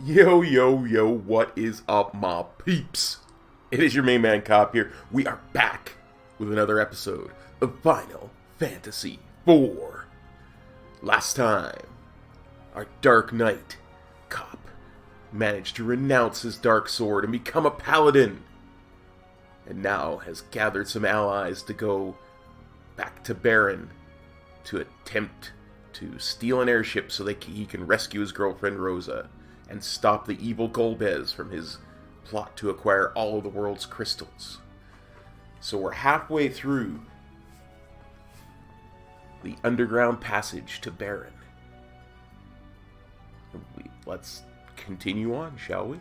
Yo, yo, yo, what is up, my peeps? It is your main man Cop here. We are back with another episode of Final Fantasy IV. Last time, our Dark Knight, Cop, managed to renounce his dark sword and become a paladin. And now has gathered some allies to go back to Baron to attempt to steal an airship so that he can rescue his girlfriend Rosa and stop the evil Golbez from his plot to acquire all of the world's crystals. So we're halfway through the underground passage to Baron. Let's continue on, shall we?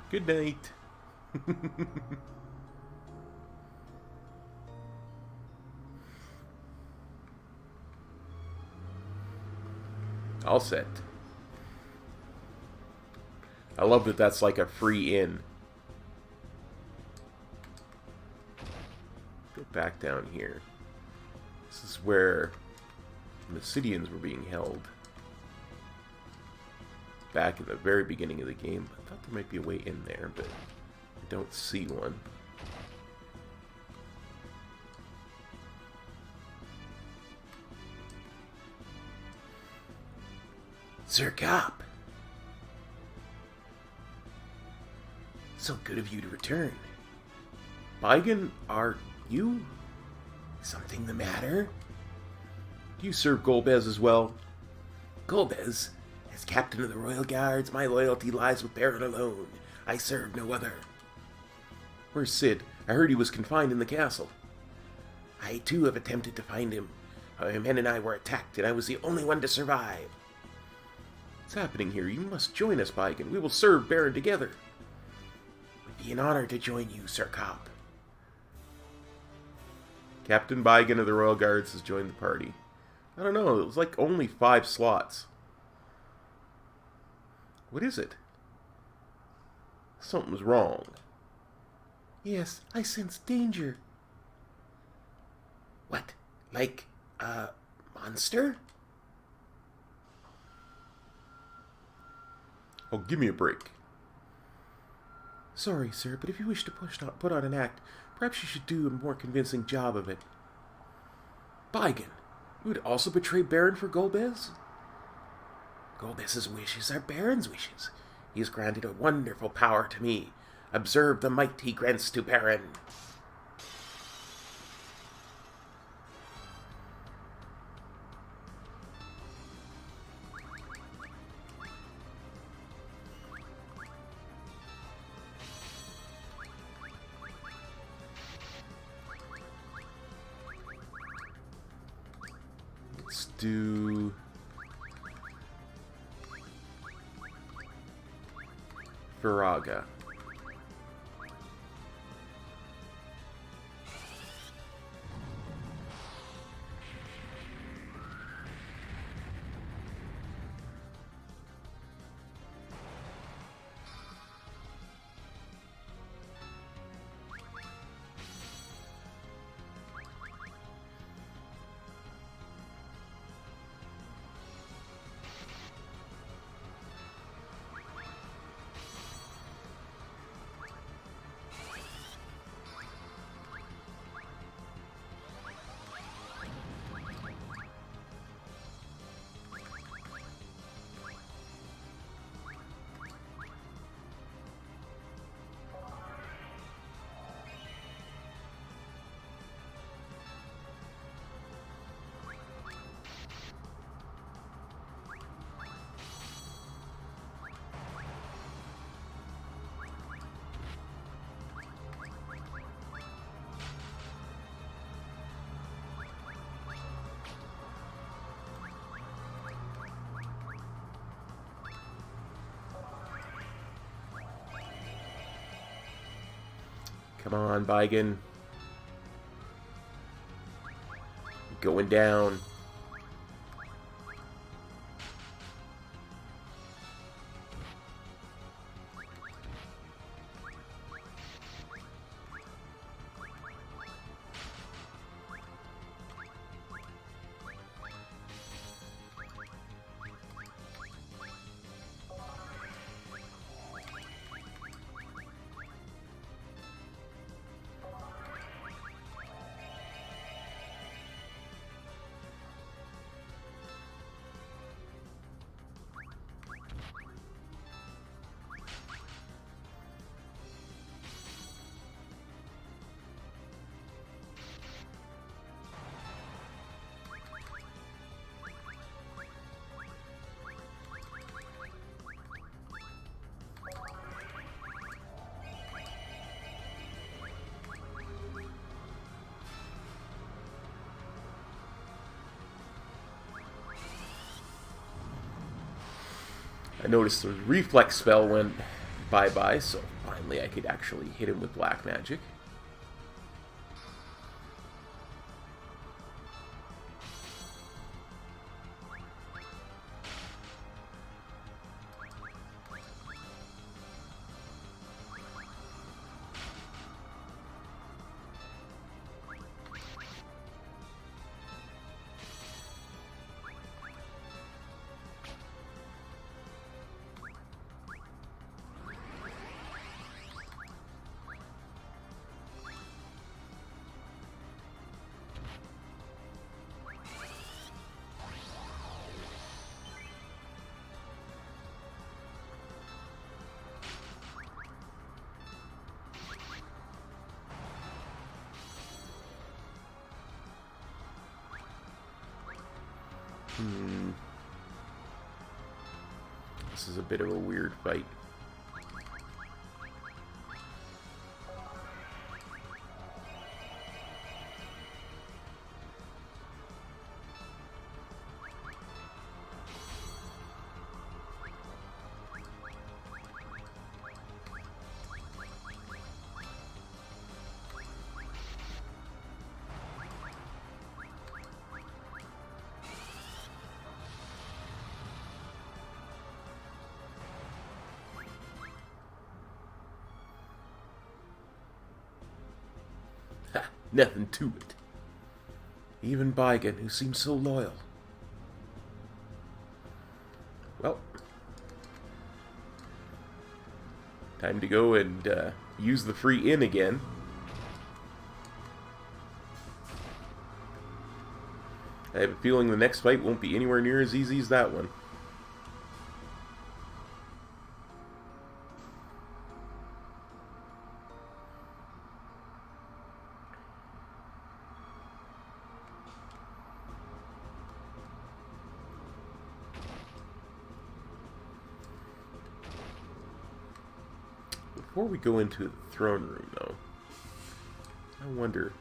Good night. All set. I love that that's like a free in. Go back down here. This is where the Obsidians were being held back in the very beginning of the game. I thought there might be a way in there, but I don't see one. Sir Cop! So good of you to return. Baigan, are you... something the matter? Do you serve Golbez as well? Golbez? As captain of the Royal Guards, my loyalty lies with Baron alone. I serve no other. Where's Sid? I heard he was confined in the castle. I too have attempted to find him. My men and I were attacked, and I was the only one to survive. What's happening here? You must join us, Baigan. We will serve Baron together. It would be an honor to join you, Sir Cop. Captain Baigan of the Royal Guards has joined the party. I don't know, it was like only 5 slots. What is it? Something's wrong. Yes, I sense danger. What? Like a monster? Oh, give me a break. Sorry, sir, but if you wish to put on an act, perhaps you should do a more convincing job of it. Baigan, you would also betray Baron for Golbez? Golbez's wishes are Baron's wishes. He has granted a wonderful power to me. Observe the might he grants to Baron. Let's do... Viraga. Come on, Baigan. Going down. I noticed the reflex spell went bye-bye, so finally I could actually hit him with black magic. This is a bit of a weird fight. Nothing to it. Even Baigan, who seems so loyal. Well, time to go and use the free inn again. I have a feeling the next fight won't be anywhere near as easy as that one. Before we go into the throne room, though, I wonder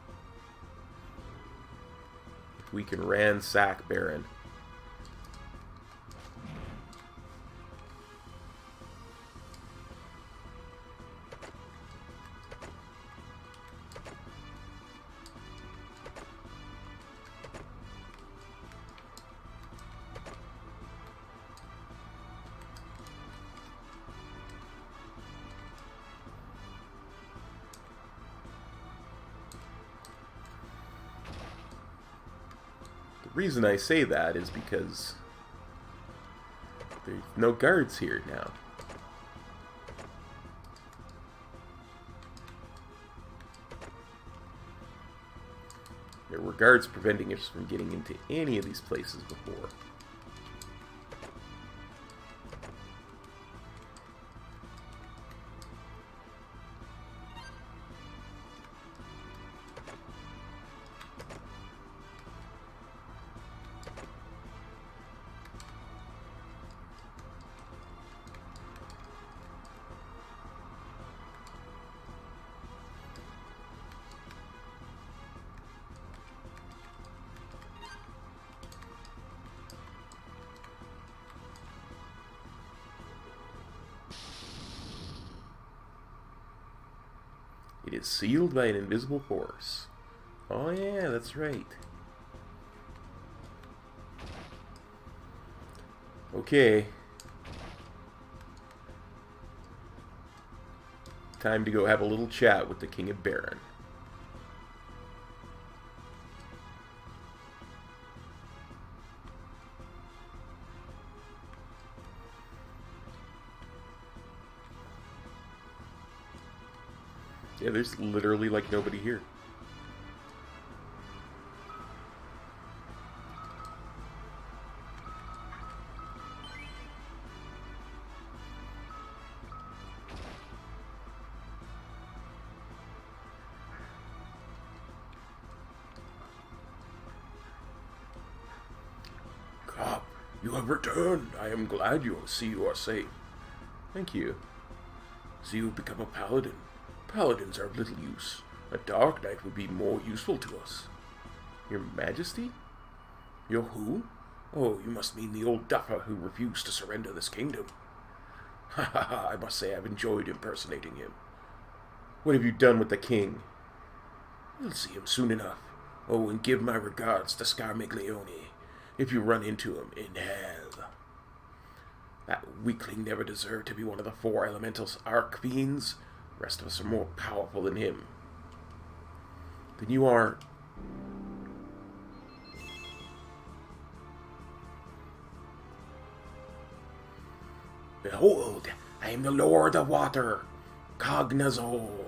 if we can ransack Baron. The reason I say that is because there's no guards here now. There were guards preventing us from getting into any of these places before. It is sealed by an invisible force. Oh yeah, that's right. Okay. Time to go have a little chat with the King of Baron. Yeah, there's literally like nobody here. Cop, you have returned. I am glad you are safe. Thank you. So you've become a paladin. Paladins are of little use. A dark knight would be more useful to us. Your Majesty? Your who? Oh, you must mean the old duffer who refused to surrender this kingdom. Ha ha ha, I must say I've enjoyed impersonating him. What have you done with the king? You'll see him soon enough. Oh, and give my regards to Scarmiglione, if you run into him in hell. That weakling never deserved to be one of the 4 elementals archfiends. The rest of us are more powerful than him. Then you are... Behold, I am the Lord of Water, Cognazol.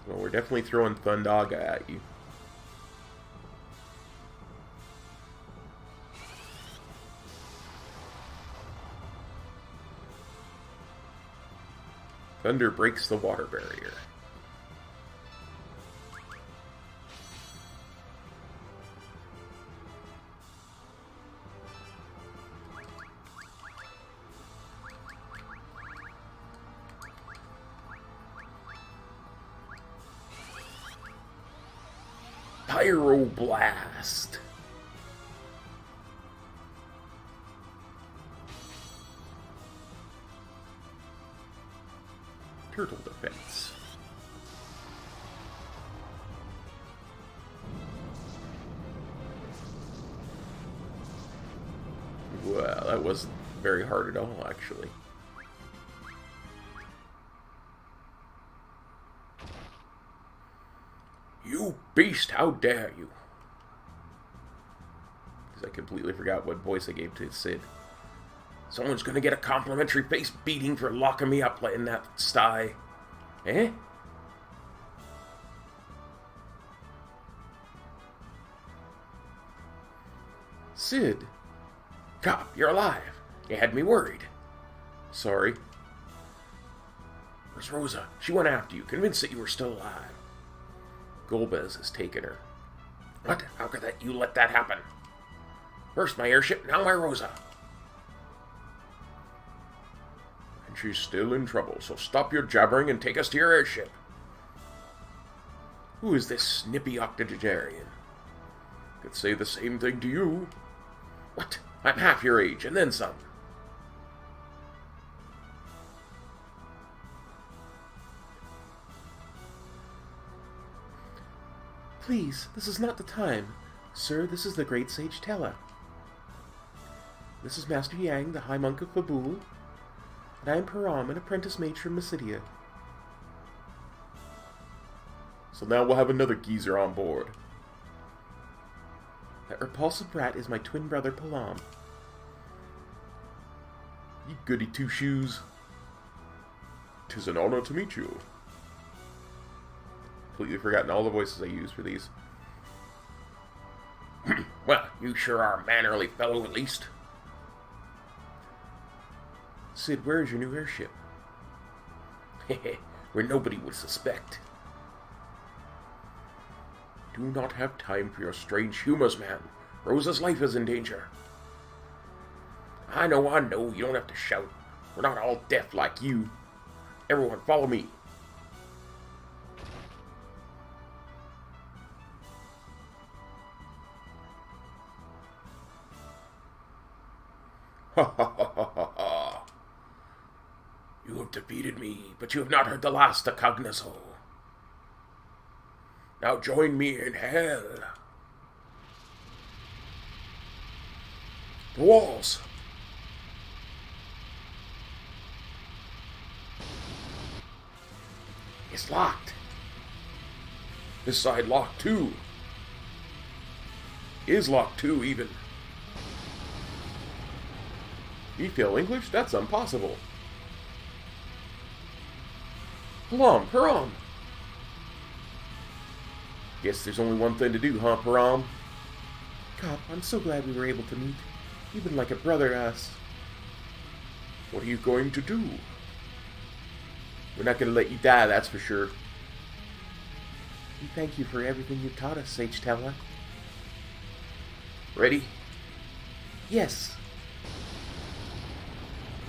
Well, we're definitely throwing Thundaga at you. Thunder breaks the water barrier. Pyroblast. Turtle defense. Well, that wasn't very hard at all, actually. You beast, how dare you? Because I completely forgot what voice I gave to Sid. Someone's gonna get a complimentary face beating for locking me up in that sty. Eh? Sid. Cop, you're alive. You had me worried. Sorry. Where's Rosa? She went after you, convinced that you were still alive. Golbez has taken her. What? How could you let that happen? First my airship, now my Rosa. And she's still in trouble, so stop your jabbering and take us to your airship. Who is this snippy octogenarian? Could say the same thing to you. What? I'm half your age, and then some. Please, this is not the time. Sir, this is the great sage Tella. This is Master Yang, the High Monk of Fabul, and I am Param, an apprentice mage from Mysidia. So now we'll have another geezer on board. That repulsive brat is my twin brother Palam. You goody two-shoes. 'Tis an honor to meet you. Completely forgotten all the voices I used for these. Well, you sure are a mannerly fellow at least. Sid, where is your new airship? Where nobody would suspect. Do not have time for your strange humors, man. Rosa's life is in danger. I know, you don't have to shout. We're not all deaf like you. Everyone, follow me. Ha ha ha ha ha ha. You have defeated me, but you have not heard the last of Cognizo. Now join me in hell. The walls. It's locked. This side locked too. Is locked too, even. You feel English? That's impossible. Param. Guess there's only one thing to do, huh, Param? Cop, I'm so glad we were able to meet. You've been like a brother to us. What are you going to do? We're not going to let you die, that's for sure. We thank you for everything you've taught us, Sage Teller. Ready? Yes.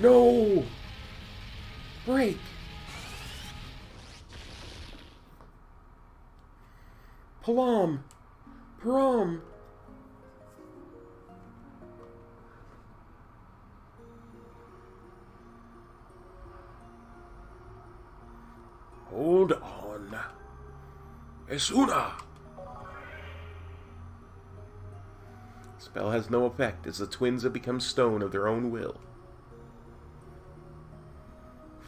No! Break! Param! Hold on. Esuna! Spell has no effect as the twins have become stone of their own will.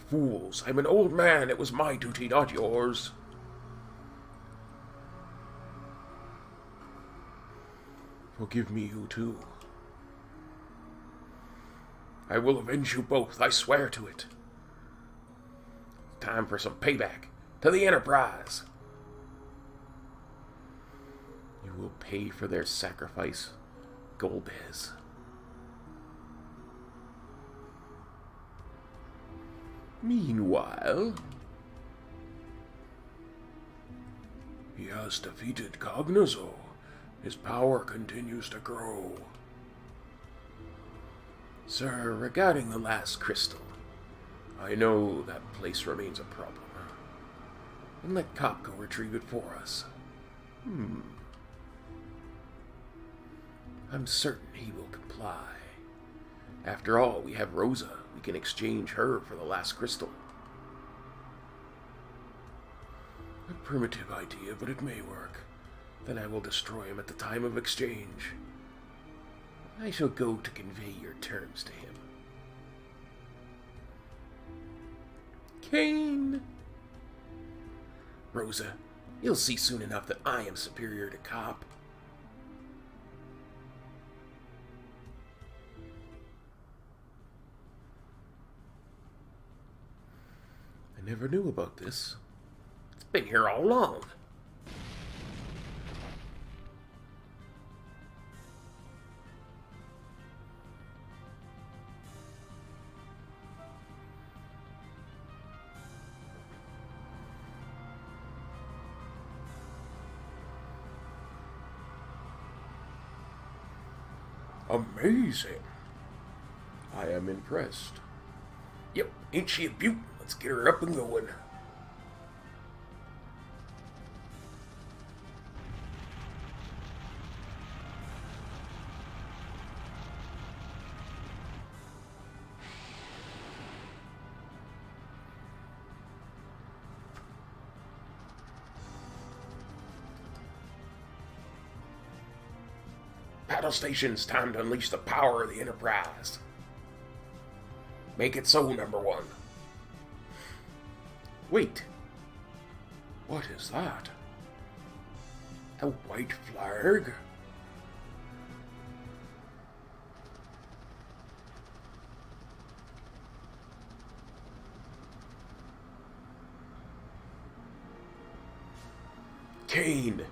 Fools, I'm an old man. It was my duty, not yours. Forgive me, you two. I will avenge you both, I swear to it. Time for some payback. To the Enterprise. You will pay for their sacrifice, Golbez. Meanwhile, he has defeated Cognizo. His power continues to grow. Sir, regarding the last crystal, I know that place remains a problem. And let Cop go retrieve it for us. I'm certain he will comply. After all, we have Rosa. We can exchange her for the last crystal. A primitive idea, but it may work. Then I will destroy him at the time of exchange. I shall go to convey your terms to him. Kain! Rosa, you'll see soon enough that I am superior to Cop. I never knew about this. It's been here all along. Amazing. I am impressed. Yep, ain't she a beaut? Let's get her up and going. Battle stations, time to unleash the power of the Enterprise. Make it so, number one. Wait. What is that? A white flag? Kain!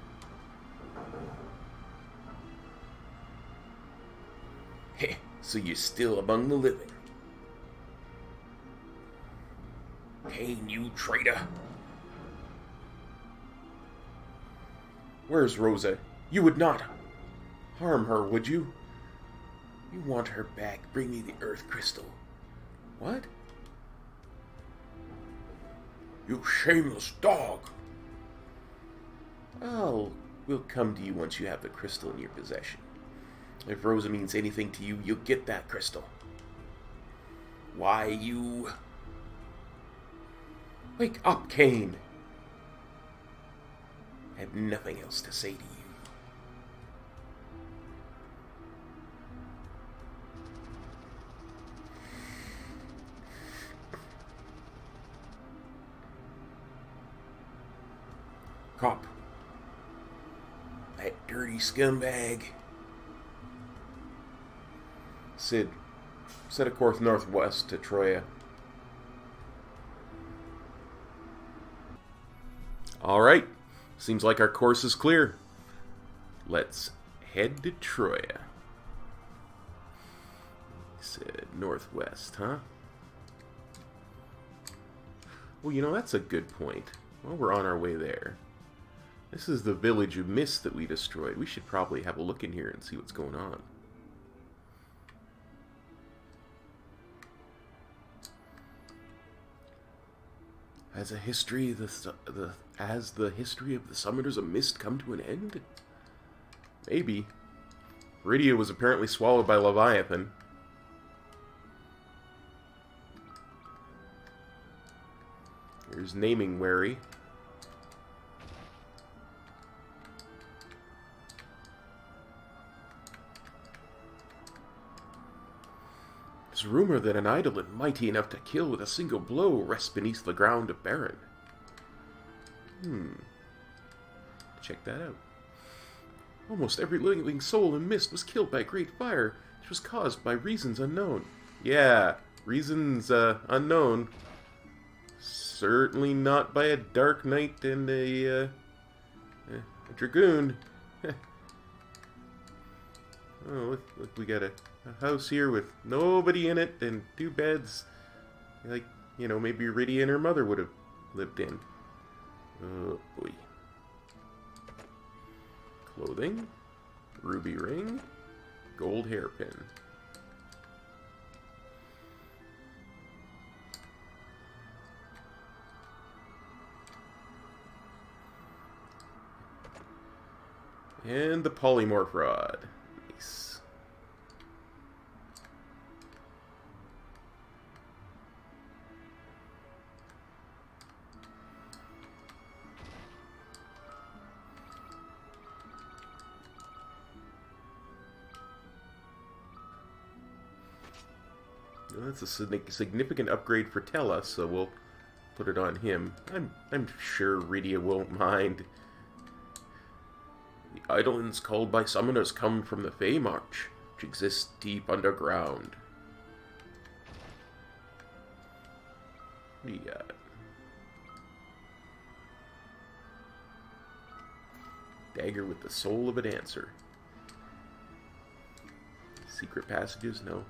Heh, so you're still among the living. Kain, you traitor! Where's Rosa? You would not harm her, would you? You want her back. Bring me the Earth Crystal. What? You shameless dog! Oh, we'll come to you once you have the crystal in your possession. If Rosa means anything to you, you'll get that crystal. Why, you... Wake up, Kain! I have nothing else to say to you. Cop. That dirty scumbag. Sid, set a course northwest to Troya. Alright, seems like our course is clear. Let's head to Troya. Sid, northwest, huh? Well, you know, that's a good point. Well, we're on our way there. This is the village of mist that we destroyed. We should probably have a look in here and see what's going on. Has the history of the summoners of mist come to an end? Maybe. Rydia was apparently swallowed by Leviathan. Here's naming wary. There's rumor that an eidolon mighty enough to kill with a single blow rests beneath the ground of Baron. Check that out. Almost every living soul in Mist was killed by great fire, which was caused by reasons unknown. Yeah, reasons unknown. Certainly not by a Dark Knight and a Dragoon. Oh, look, we got a house here with nobody in it and 2 beds. Like, you know, maybe Rydia and her mother would have lived in. Oh, boy. Clothing. Ruby ring. Gold hairpin. And the polymorph rod. Nice. That's a significant upgrade for Tella, so we'll put it on him. I'm sure Rydia won't mind. The eidolons called by summoners come from the Fey March, which exists deep underground. What do you got? Dagger with the soul of a dancer. Secret passages? No.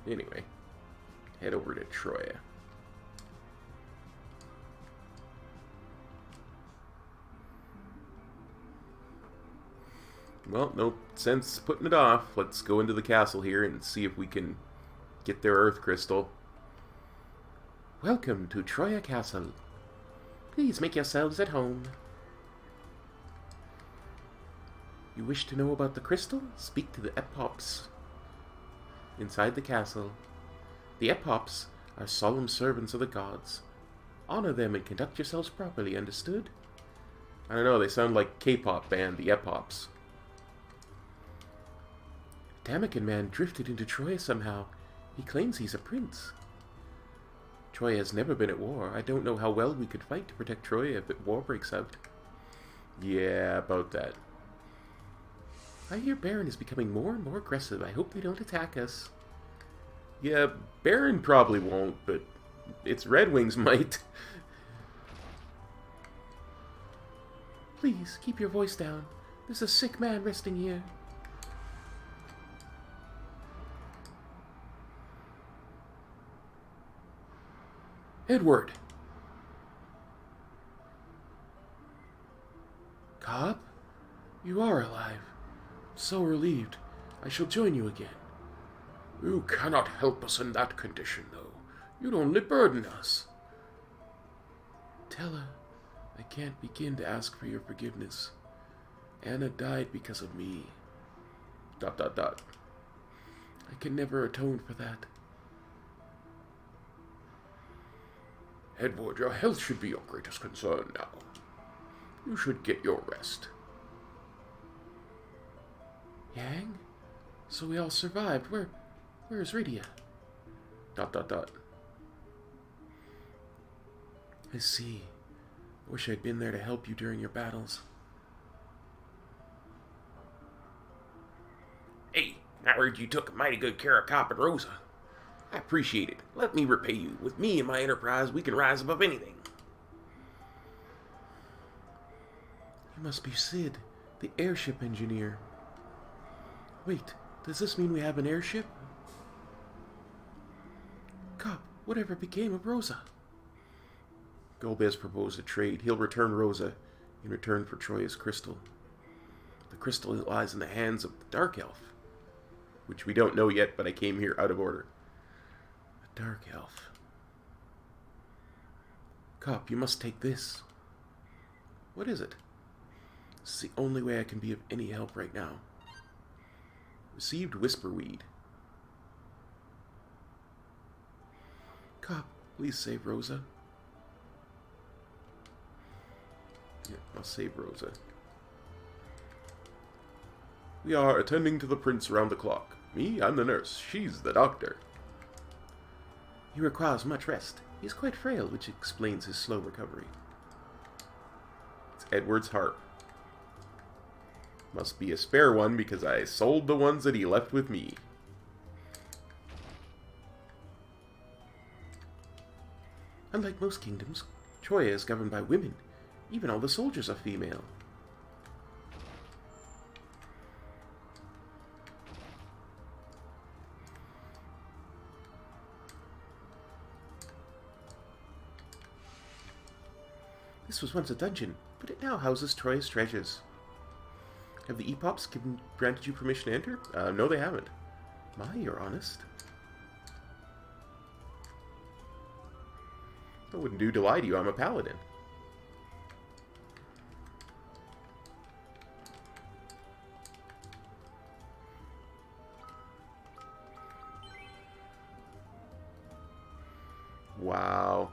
Anyway, head over to Troya. Well, no sense putting it off. Let's go into the castle here and see if we can get their earth crystal. Welcome to Troya Castle. Please make yourselves at home. You wish to know about the crystal? Speak to the epops inside the castle. The epops are solemn servants of the gods. Honor them and conduct yourselves properly, understood? I don't know, they sound like K-pop band, the epops. A Damakan man drifted into Troya somehow. He claims he's a prince. Troya has never been at war. I don't know how well we could fight to protect Troya if war breaks out. Yeah, about that. I hear Baron is becoming more and more aggressive. I hope they don't attack us. Yeah, Baron probably won't, but its Red Wings might. Please, keep your voice down. There's a sick man resting here. Edward! Cobb? You are alive. So relieved. I shall join you again. You cannot help us in that condition, though. You'd only burden us. Tell her I can't begin to ask for your forgiveness. Anna died because of me. ... I can never atone for that. Edward, your health should be your greatest concern now. You should get your rest. Yang? So we all survived. Where is Rydia? ... I see. I wish I'd been there to help you during your battles. Hey, I heard you took mighty good care of Cop and Rosa. I appreciate it. Let me repay you. With me and my enterprise, we can rise above anything. You must be Sid, the airship engineer. Wait, does this mean we have an airship? Cop, whatever became of Rosa? Golbez proposed a trade. He'll return Rosa in return for Troya's crystal. The crystal lies in the hands of the Dark Elf, which we don't know yet, but I came here out of order. The Dark Elf. Cop, you must take this. What is it? This is the only way I can be of any help right now. Received Whisperweed. Cop, please save Rosa. Yeah, I'll save Rosa. We are attending to the prince around the clock. Me, I'm the nurse. She's the doctor. He requires much rest. He's quite frail, which explains his slow recovery. It's Edward's harp. Must be a spare one because I sold the ones that he left with me. Unlike most kingdoms, Troya is governed by women. Even all the soldiers are female. This was once a dungeon, but it now houses Troya's treasures. Have the EPOPs granted you permission to enter? No, they haven't. My, you're honest. That wouldn't do to lie to you. I'm a paladin. Wow.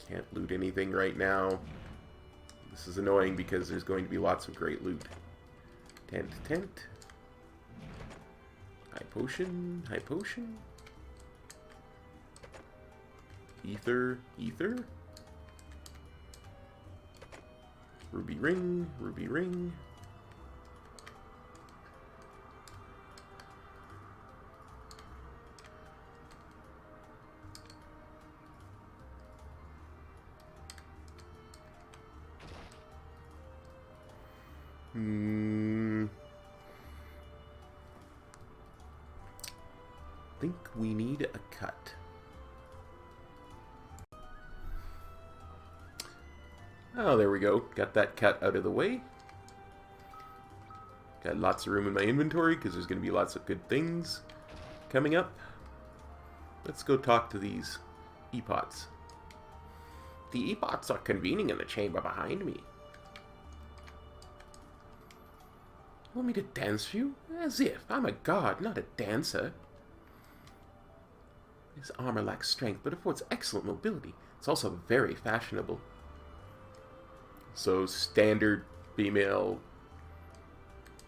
Can't loot anything right now. This is annoying because there's going to be lots of great loot. Tent. High potion. Ether. Ruby ring. Think we need a cut. Oh, there we go. Got that cut out of the way. Got lots of room in my inventory because there's going to be lots of good things coming up. Let's go talk to these epots. The epots are convening in the chamber behind me. Want me to dance for you? As if. I'm a god, not a dancer. His armor lacks strength, but affords excellent mobility. It's also very fashionable. So, standard female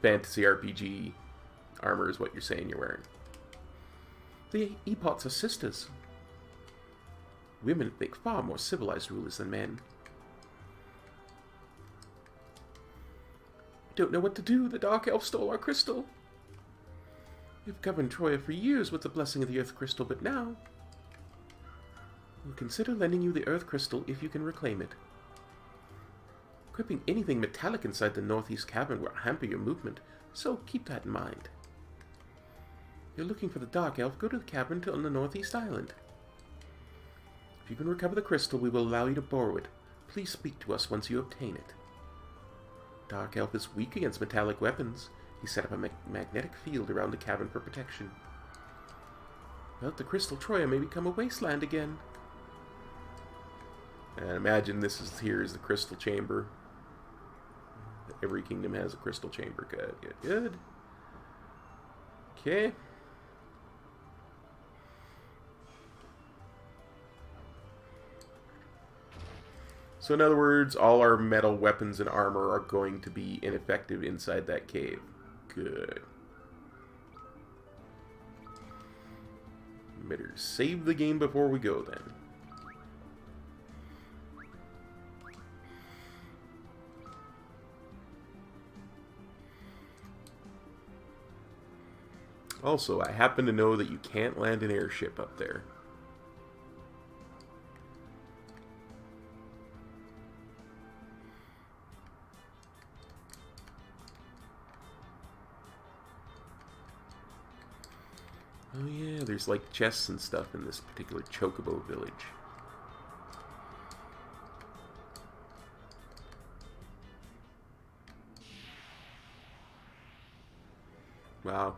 fantasy RPG armor is what you're saying you're wearing. The Epots are sisters. Women make far more civilized rulers than men. I don't know what to do. The Dark Elf stole our crystal. We've governed Troya for years with the blessing of the Earth Crystal, but now we'll consider lending you the Earth Crystal if you can reclaim it. Equipping anything metallic inside the Northeast Cavern will hamper your movement, so keep that in mind. If you're looking for the Dark Elf, go to the cavern on the Northeast Island. If you can recover the crystal, we will allow you to borrow it. Please speak to us once you obtain it. Dark Elf is weak against metallic weapons. He set up a magnetic field around the cavern for protection. Without the crystal, Troya may become a wasteland again. And imagine this is here is the crystal chamber. Every kingdom has a crystal chamber. Good, good, good. Okay. So in other words, all our metal weapons and armor are going to be ineffective inside that cave. Good. Better save the game before we go then. Also, I happen to know that you can't land an airship up there. Oh yeah, there's like chests and stuff in this particular Chocobo village. Wow.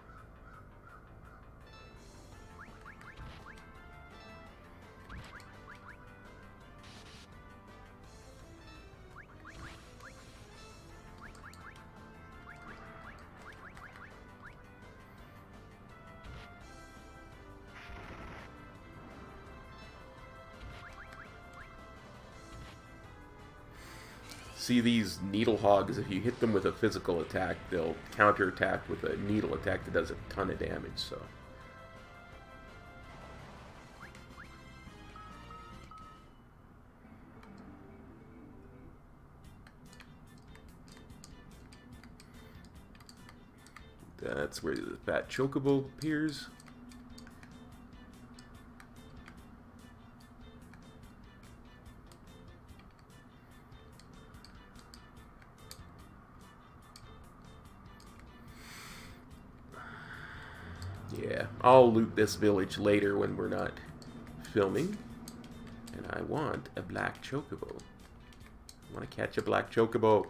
See these needle hogs, if you hit them with a physical attack, they'll counterattack with a needle attack that does a ton of damage, so. That's where the fat chocobo appears. Yeah, I'll loot this village later when we're not filming. And I want a black chocobo. I want to catch a black chocobo.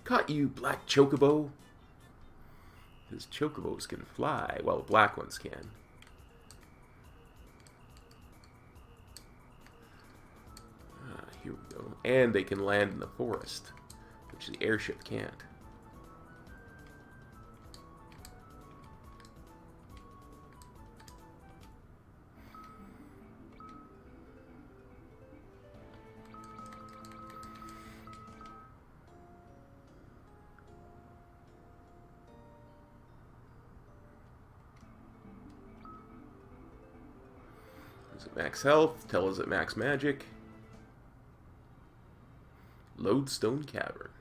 Caught you, black chocobo. Because chocobos can fly, while the black ones can. Here we go. And they can land in the forest, which the airship can't. Is it max health? Tell us it max magic. Lodestone Cavern.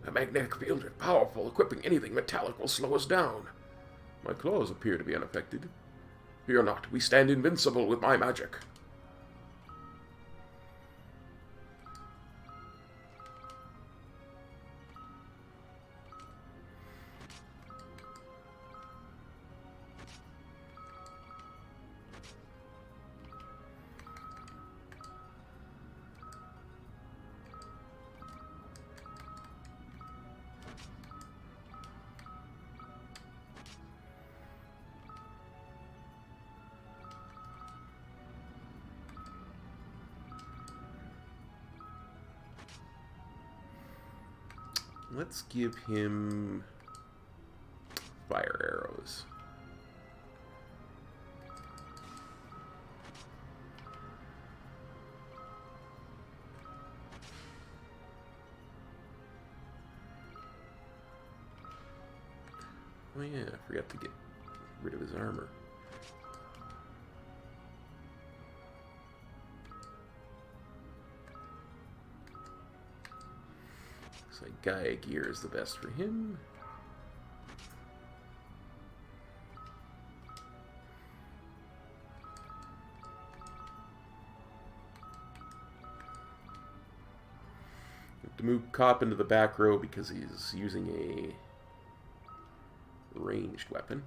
A magnetic field is powerful. Equipping anything metallic will slow us down. My claws appear to be unaffected. Fear not, we stand invincible with my magic. Let's give him fire arrows. Oh yeah, I forgot to get rid of his armor. Looks like Gaia gear is the best for him. To move Cop into the back row because he's using a ranged weapon.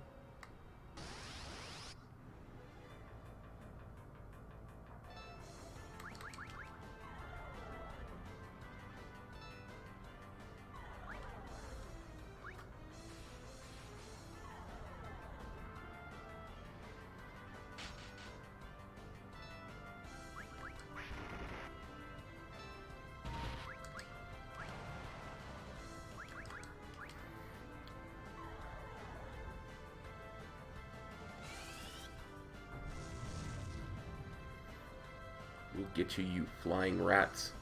We'll get you, you flying rats.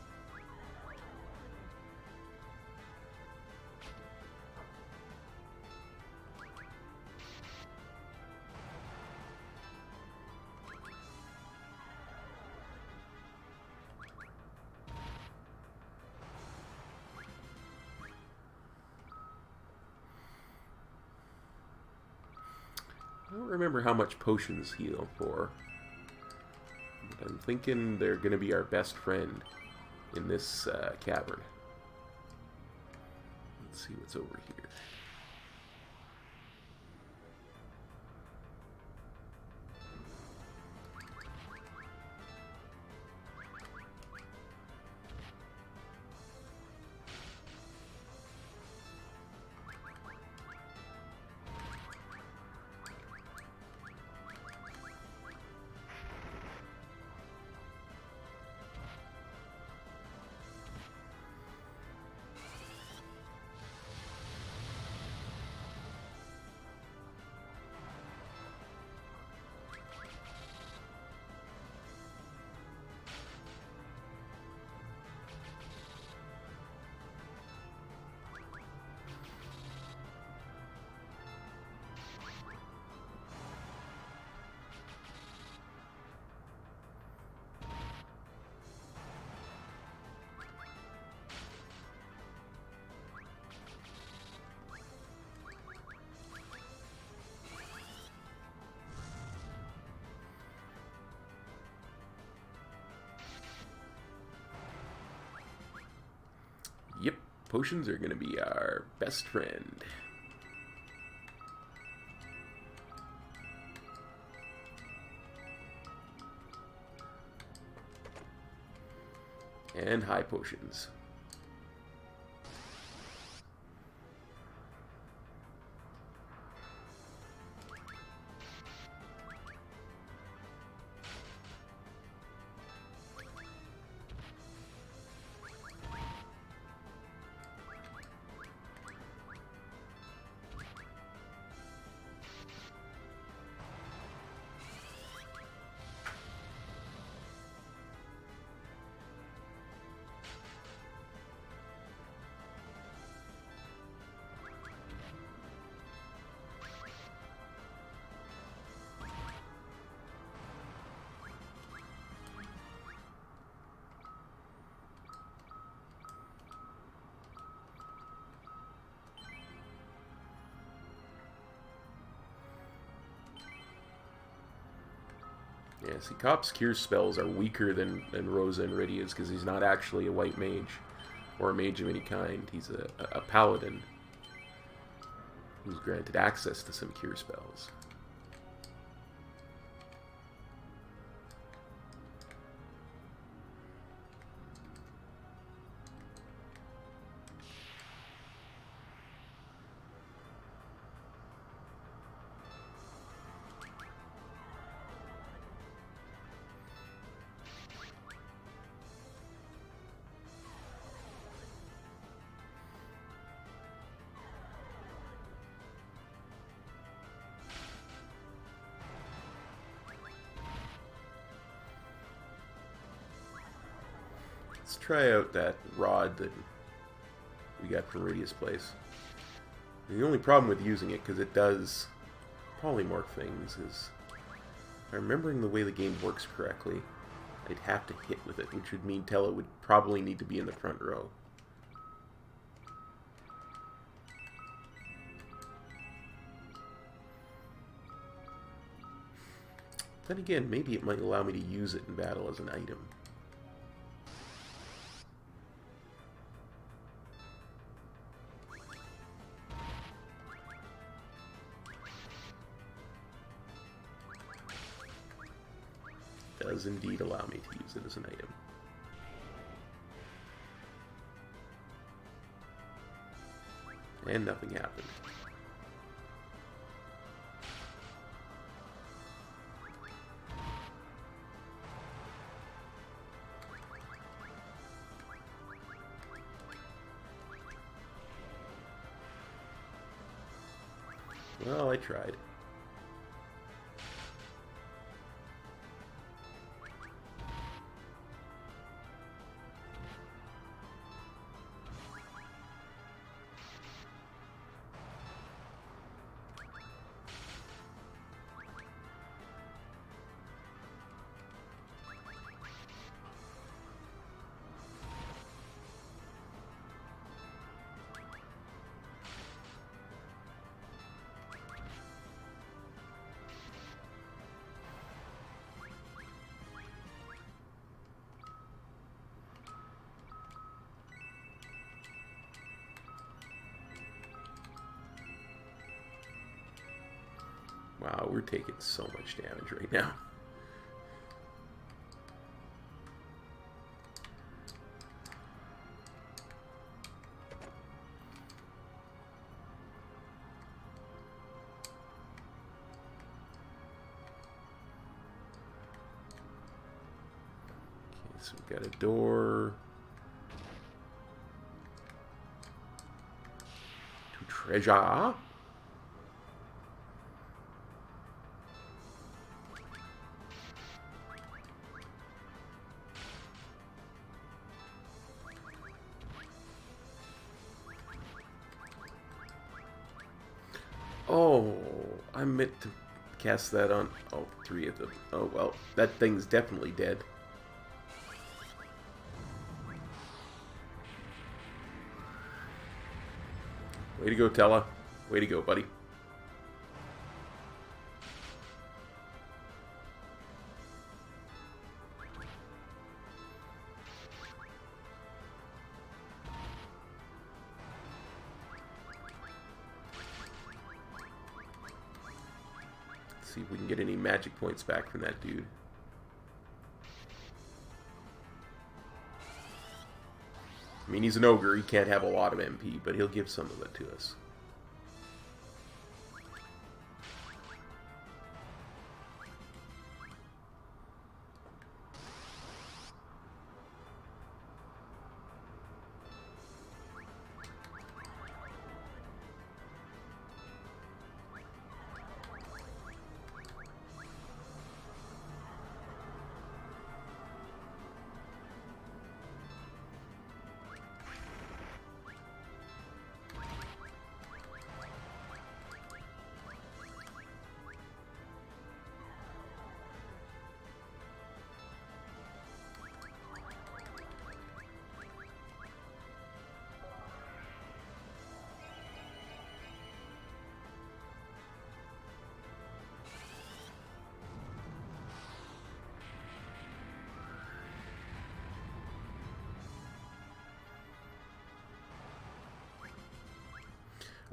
I don't remember how much potions heal for. But I'm thinking they're going to be our best friend in this cavern. Let's see what's over here. Yep, potions are going to be our best friend. And high potions. Yeah, see, Cop's cure spells are weaker than Rosa and Rydia's because he's not actually a white mage or a mage of any kind. He's a paladin who's granted access to some cure spells. Let's try out that rod that we got from Rydia's place. The only problem with using it, because it does polymorph things, is if I'm remembering the way the game works correctly, I'd have to hit with it, which would mean Tella would probably need to be in the front row. Then again, maybe it might allow me to use it in battle as an item. Does indeed allow me to use it as an item. And nothing happened. Well, I tried. Wow, we're taking so much damage right now. Okay, so we've got a door to treasure. Oh, I meant to cast that on... Oh, 3 of them. Oh, well, that thing's definitely dead. Way to go, Tella. Way to go, buddy. See if we can get any magic points back from that dude. I mean, he's an ogre. He can't have a lot of MP, but he'll give some of it to us.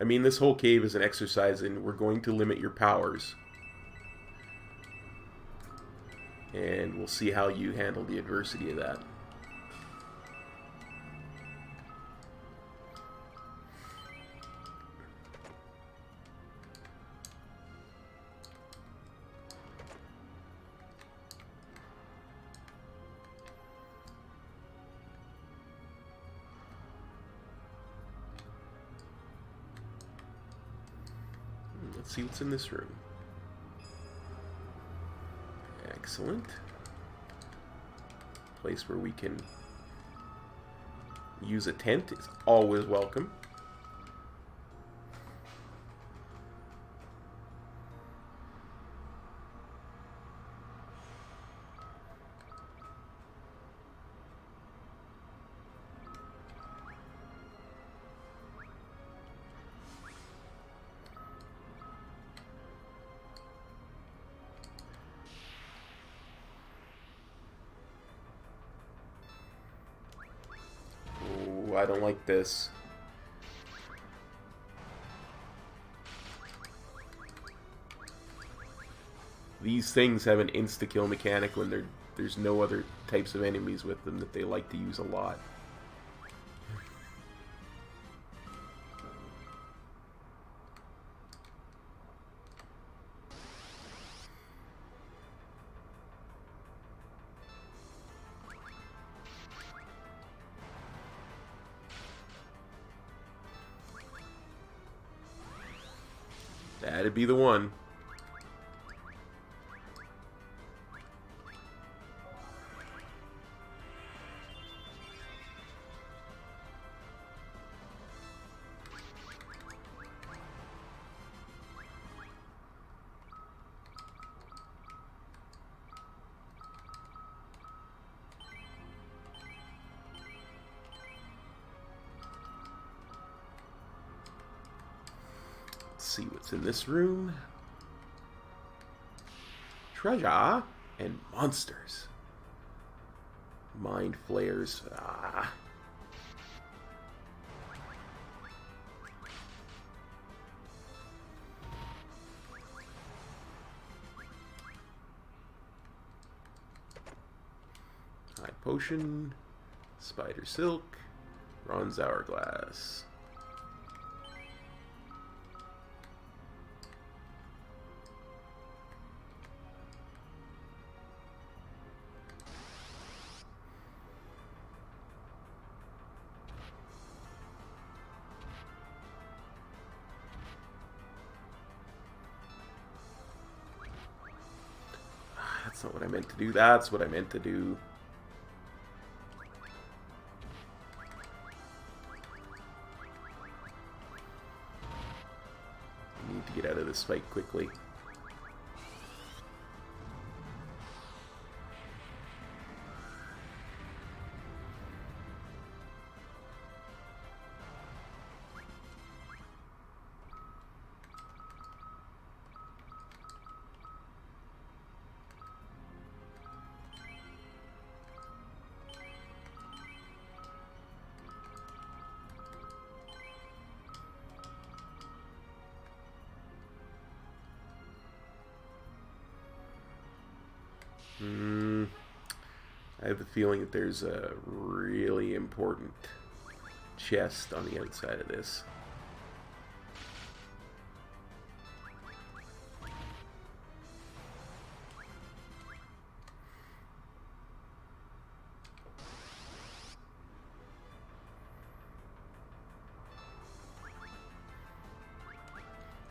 I mean, this whole cave is an exercise in we're going to limit your powers. And we'll see how you handle the adversity of that. Let's see what's in this room. Excellent. Place where we can use a tent is always welcome. Ooh, I don't like this. These things have an insta-kill mechanic when there's no other types of enemies with them that they like to use a lot. That'd be the one. See what's in this room. Treasure and monsters. Mind flayers. Ah. High potion. Spider silk. Bronze hourglass. That's not what I meant to do. That's what I meant to do. I need to get out of this fight quickly. I have the feeling that there's a really important chest on the outside of this.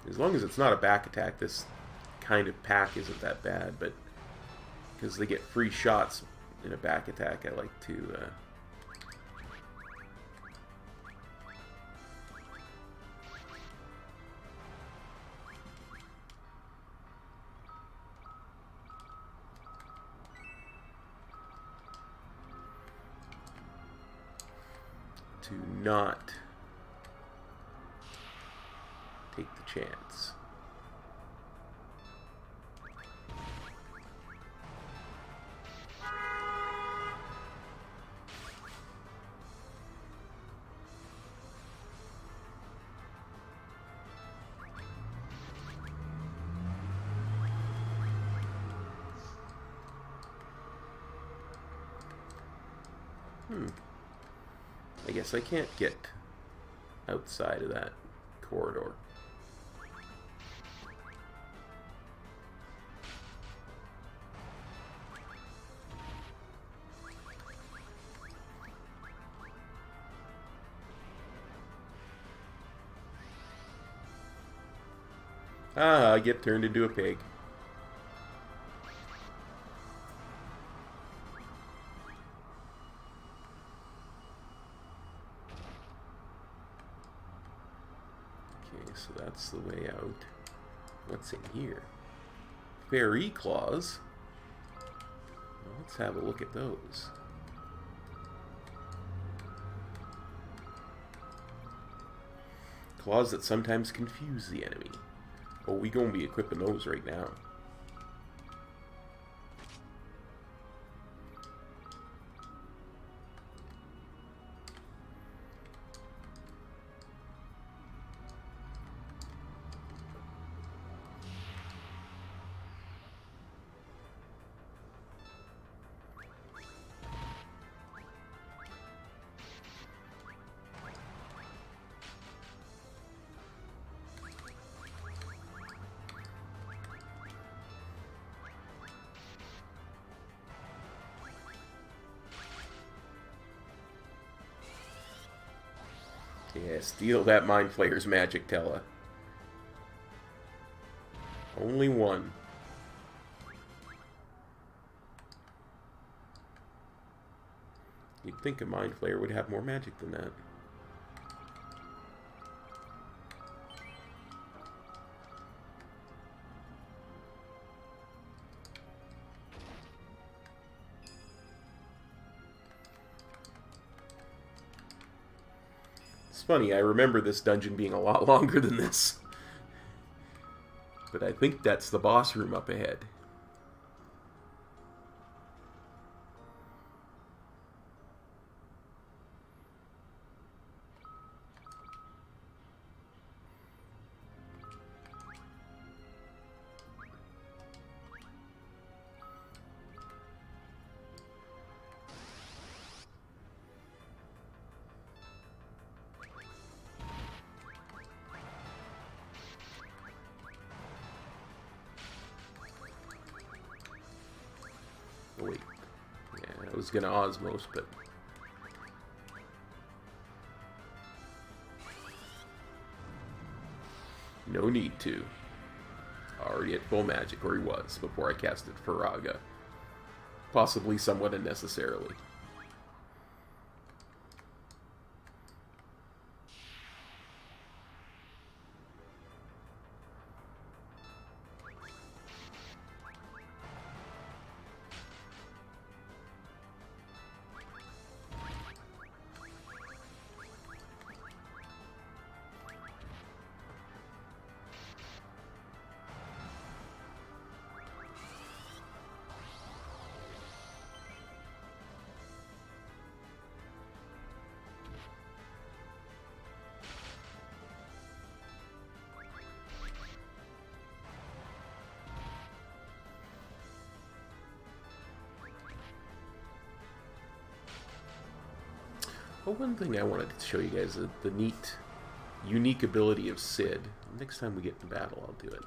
As long as it's not a back attack, this kind of pack isn't that bad, but because they get free shots in a back attack, I like to not take the chance. I guess I can't get outside of that corridor. Ah, I get turned into a pig. So that's the way out. What's in here? Fairy claws. Well, let's have a look at those. Claws that sometimes confuse the enemy. Oh, we gonna be equipping those right now. Yeah, steal that Mind Flayer's magic, Tella. Only one. You'd think a Mind Flayer would have more magic than that. It's funny, I remember this dungeon being a lot longer than this. But I think that's the boss room up ahead. Oh, wait. Yeah, I was gonna Osmos, but... no need to. Already at full magic, or he was, before I casted Faraga. Possibly somewhat unnecessarily. Well, one thing I wanted to show you guys is the neat, unique ability of Sid. Next time we get in battle, I'll do it.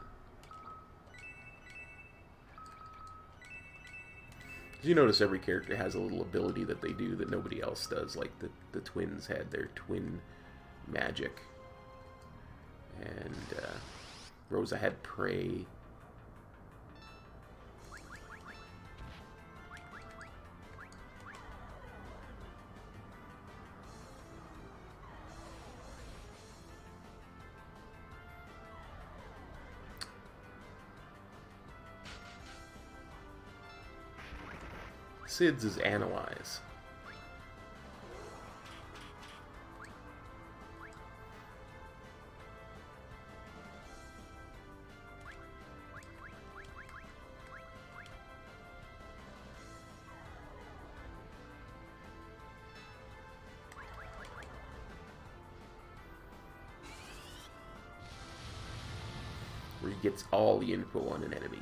You notice every character has a little ability that they do that nobody else does, like the twins had their twin magic. And Rosa had Prey. Sid's is Analyze. Where he gets all the info on an enemy.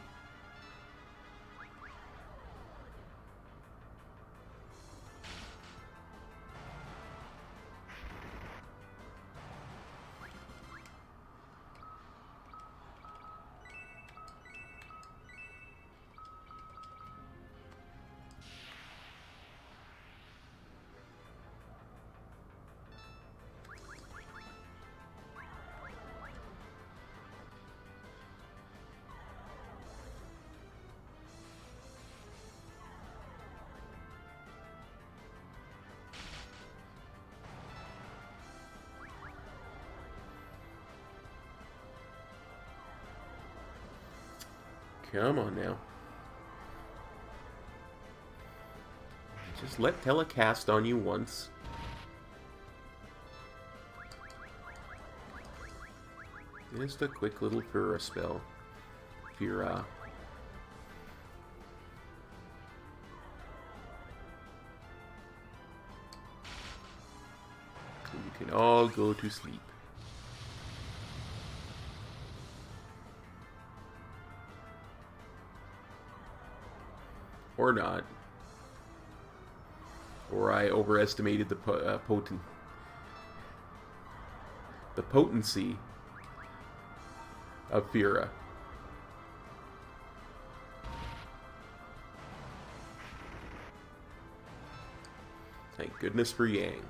Come on now. Just let telecast on you once. Just a quick little Fura spell. Fura. And you can all go to sleep. Or not. Or I overestimated the potency of Fira. Thank goodness for Yang.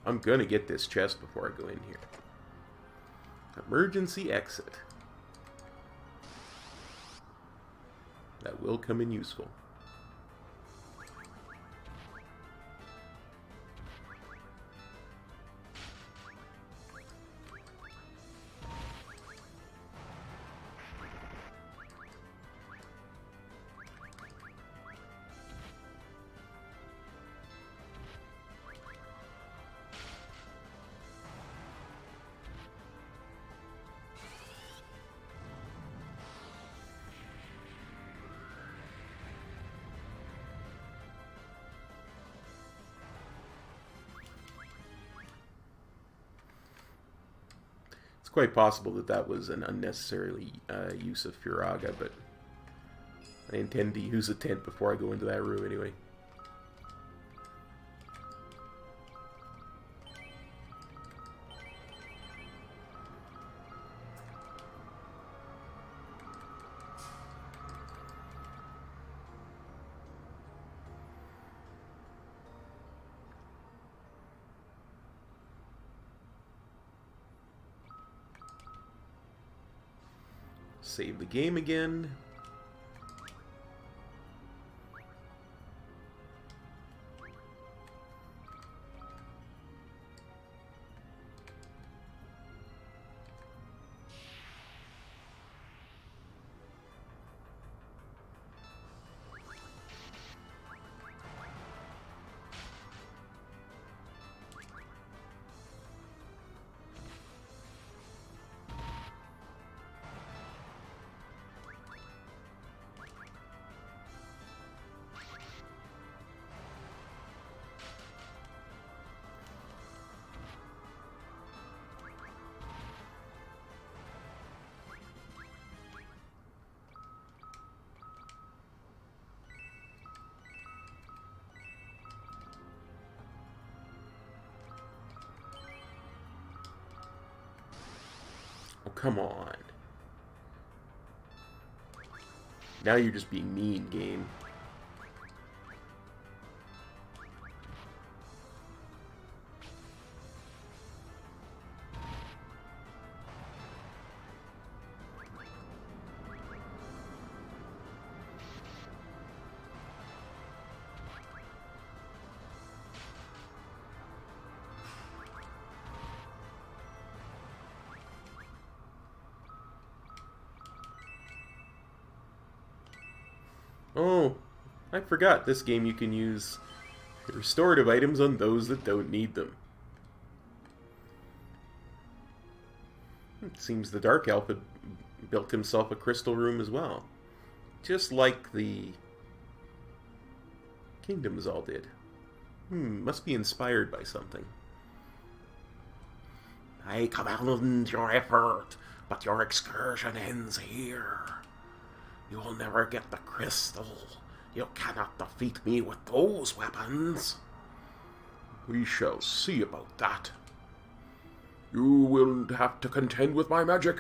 I'm gonna get this chest before I go in here. Emergency exit. That will come in useful. Quite possible that that was an unnecessary use of Furaga, but I intend to use a tent before I go into that room anyway. Save the game again. Oh, come on. Now you're just being mean, game. Oh, I forgot. This game you can use restorative items on those that don't need them. It seems the Dark Elf had built himself a crystal room as well. Just like the Kingdoms all did. Must be inspired by something. I commend your effort, but your excursion ends here. You will never get the crystal. You cannot defeat me with those weapons. We shall see about that. You will have to contend with my magic.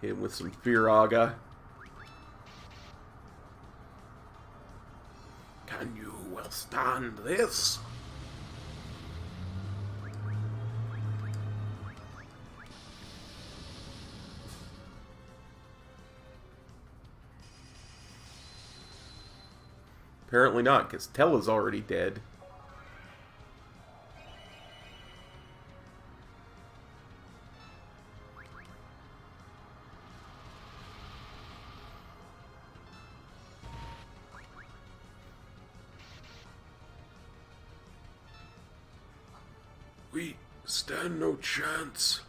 Hit him with some Firaga. Can you withstand this? Apparently not, because Tella's already dead. We stand no chance.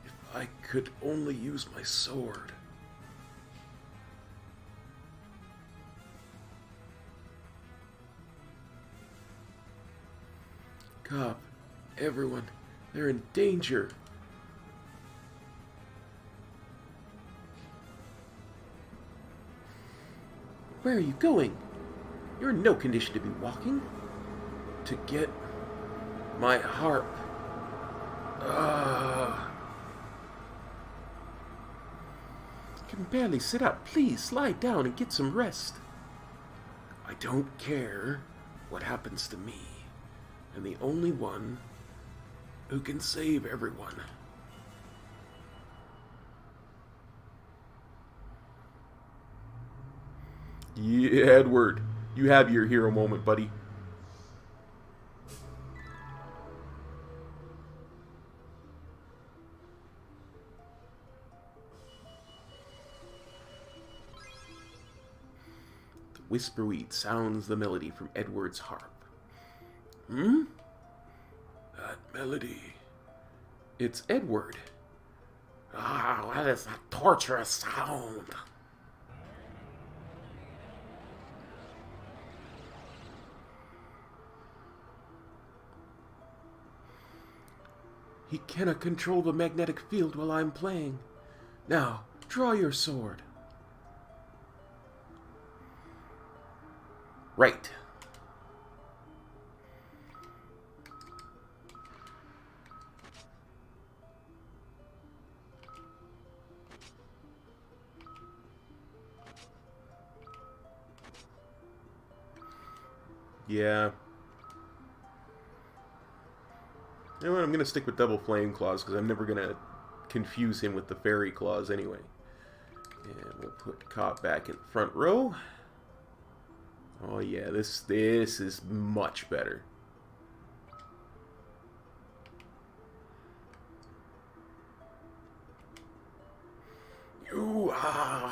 If I could only use my sword. Cop, everyone, they're in danger. Where are you going? You're in no condition to be walking. To get my harp. I can barely sit up. Please, lie down and get some rest. I don't care what happens to me. I'm the only one who can save everyone. Yeah, Edward, you have your hero moment, buddy. The whisperweed sounds the melody from Edward's harp. Hmm? That melody. It's Edward. Ah, that is a torturous sound. He cannot control the magnetic field while I'm playing. Now, draw your sword. Right. Yeah. You know what, I'm going to stick with double flame claws because I'm never going to confuse him with the fairy claws anyway. And we'll put Cop back in the front row. Oh yeah, this is much better. You are...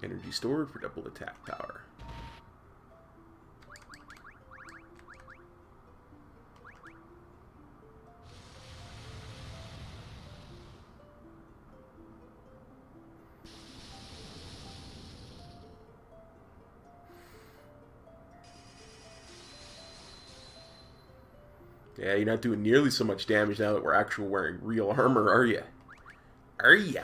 Energy stored for double attack power. Yeah, you're not doing nearly so much damage now that we're actually wearing real armor, are ya? Are ya?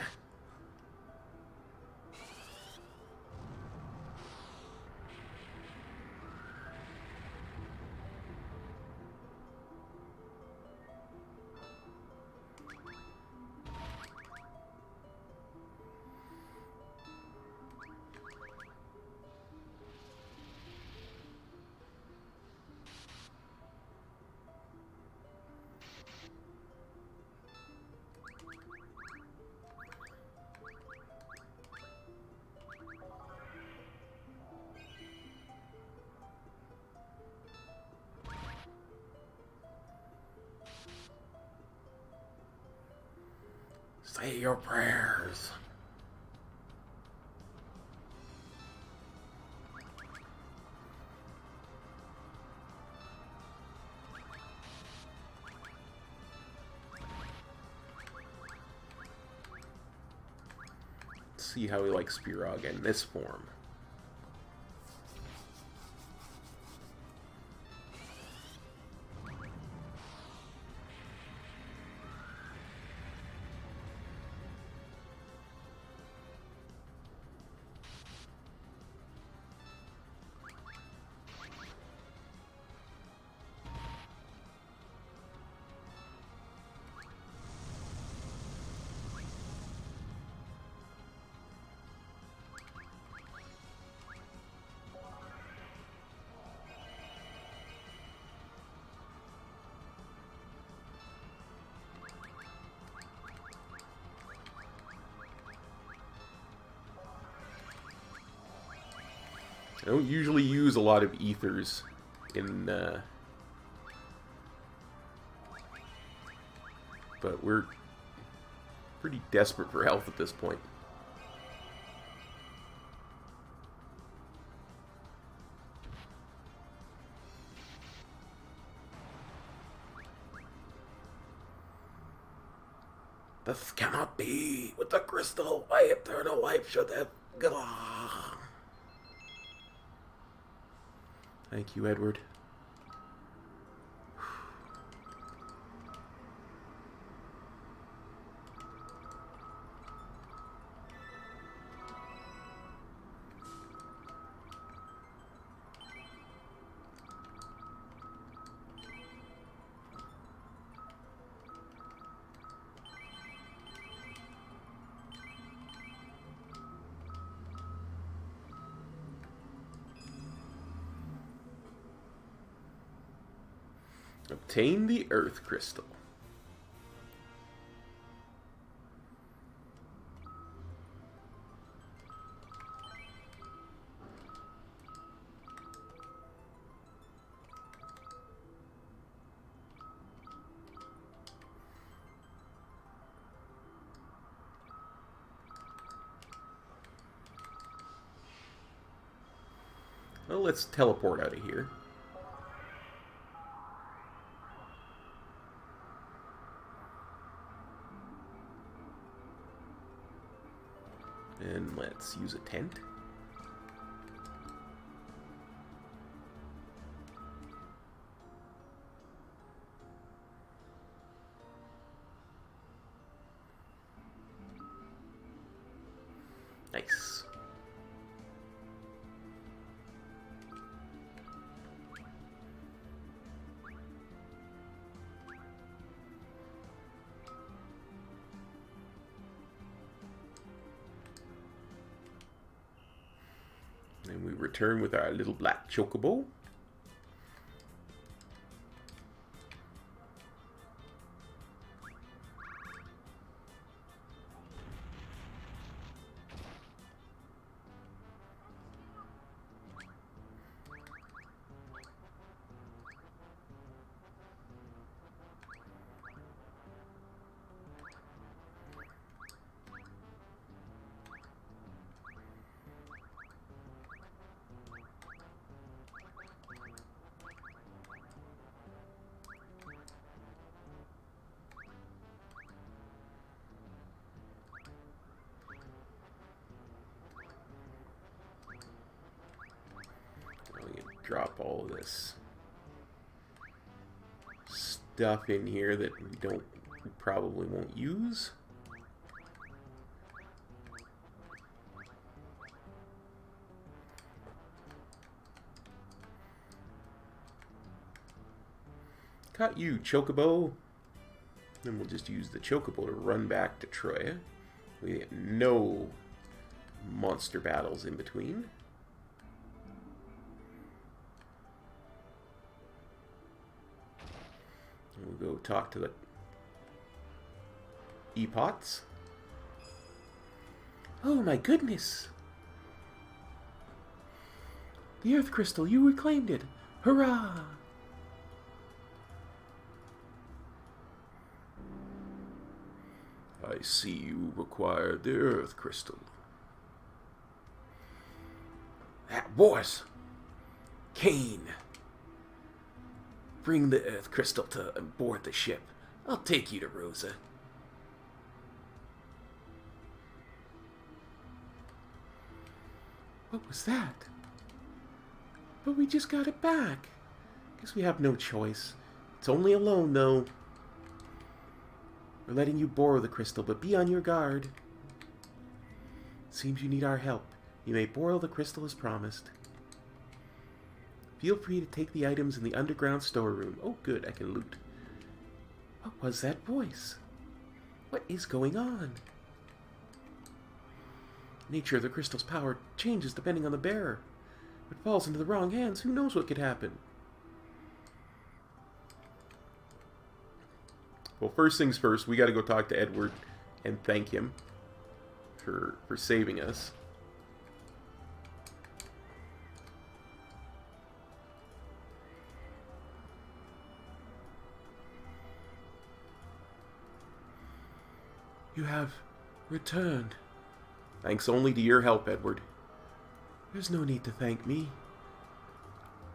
Say your prayers. Let's see how we like Spearog in this form. I don't usually use a lot of ethers in, but we're pretty desperate for health at this point. This cannot be. With the crystal, my eternal life should have gone. Thank you, Edward. Obtain the Earth Crystal. Well, let's teleport out of here. And let's use a tent. Nice. And we return with our little black chocobo. Drop all this stuff in here that we probably won't use. Got you, Chocobo. Then we'll just use the Chocobo to run back to Troya. We get no monster battles in between. We'll go talk to the Epots. Oh my goodness! The Earth Crystal, you reclaimed it! Hurrah! I see you require the Earth Crystal. That boys! Kain! Bring the Earth Crystal to board the ship. I'll take you to Rosa. What was that? But we just got it back. Guess we have no choice. It's only a loan, though. We're letting you borrow the crystal, but be on your guard. Seems you need our help. You may borrow the crystal as promised. Feel free to take the items in the underground storeroom. Oh, good, I can loot. What was that voice? What is going on? Nature of the crystal's power changes depending on the bearer. If it falls into the wrong hands, who knows what could happen? Well, first things first, we got to go talk to Edward and thank him for saving us. You have returned. Thanks only to your help, Edward. There's no need to thank me.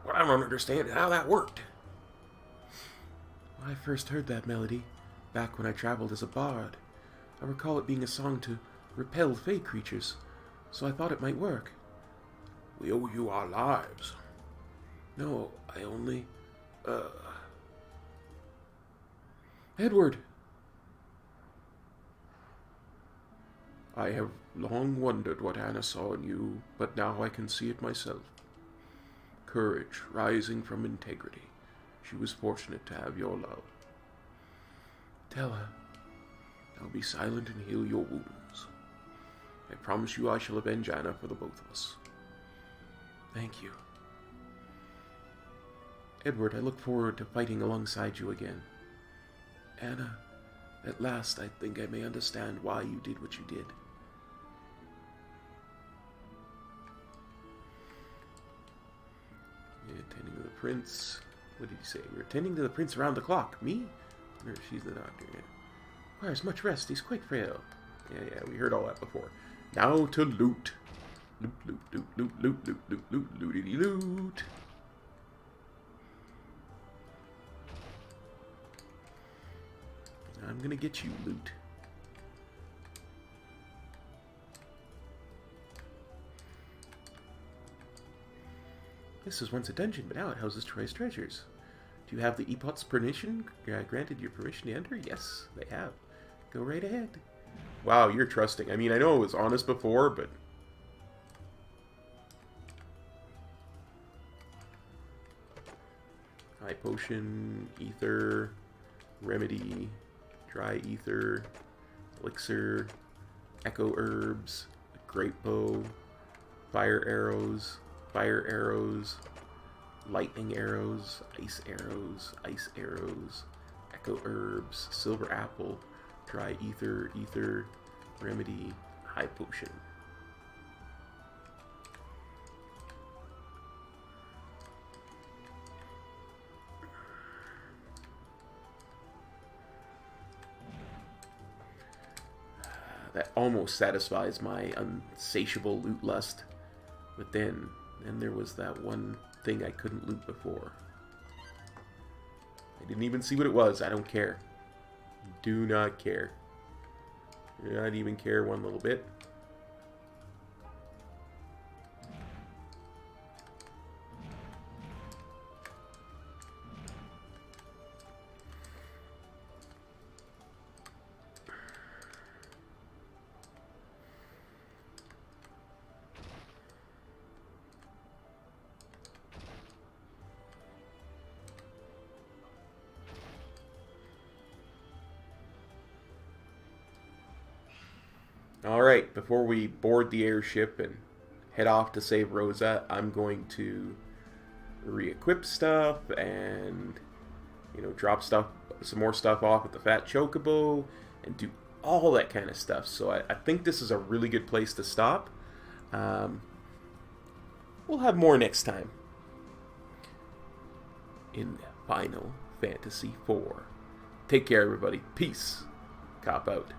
What I don't understand is how that worked. When I first heard that melody, back when I traveled as a bard, I recall it being a song to repel fey creatures, so I thought it might work. We owe you our lives. No, I only... Edward! I have long wondered what Anna saw in you, but now I can see it myself. Courage rising from integrity. She was fortunate to have your love. Tell her, I'll be silent and heal your wounds. I promise you I shall avenge Anna for the both of us. Thank you. Edward, I look forward to fighting alongside you again. Anna, at last I think I may understand why you did what you did. Yeah, attending to the prince. What did he say? We're attending to the prince around the clock. Me? Or she's the doctor, yeah. Requires much rest. He's quite frail. Yeah, we heard all that before. Now to loot. Loot, loot, loot, loot, loot, loot, loot, loot, lootity loot. I'm gonna get you, loot. This was once a dungeon, but now it houses Troy's treasures. Do you have the Epot's permission granted your permission to enter? Yes, they have. Go right ahead. Wow, you're trusting. I mean, I know it was honest before, but... High potion, ether, remedy, dry ether, elixir, echo herbs, grape bow, fire arrows, lightning arrows, ice arrows, echo herbs, silver apple, dry ether, remedy, high potion. That almost satisfies my unsatiable loot lust. But then there was that one thing I couldn't loot before. I didn't even see what it was. I don't care. Do not care. Do not even care one little bit. Alright, before we board the airship and head off to save Rosa, I'm going to re-equip stuff and, you know, drop stuff, some more stuff off at the Fat Chocobo and do all that kind of stuff. So I think this is a really good place to stop. We'll have more next time in Final Fantasy IV. Take care, everybody. Peace. Cop out.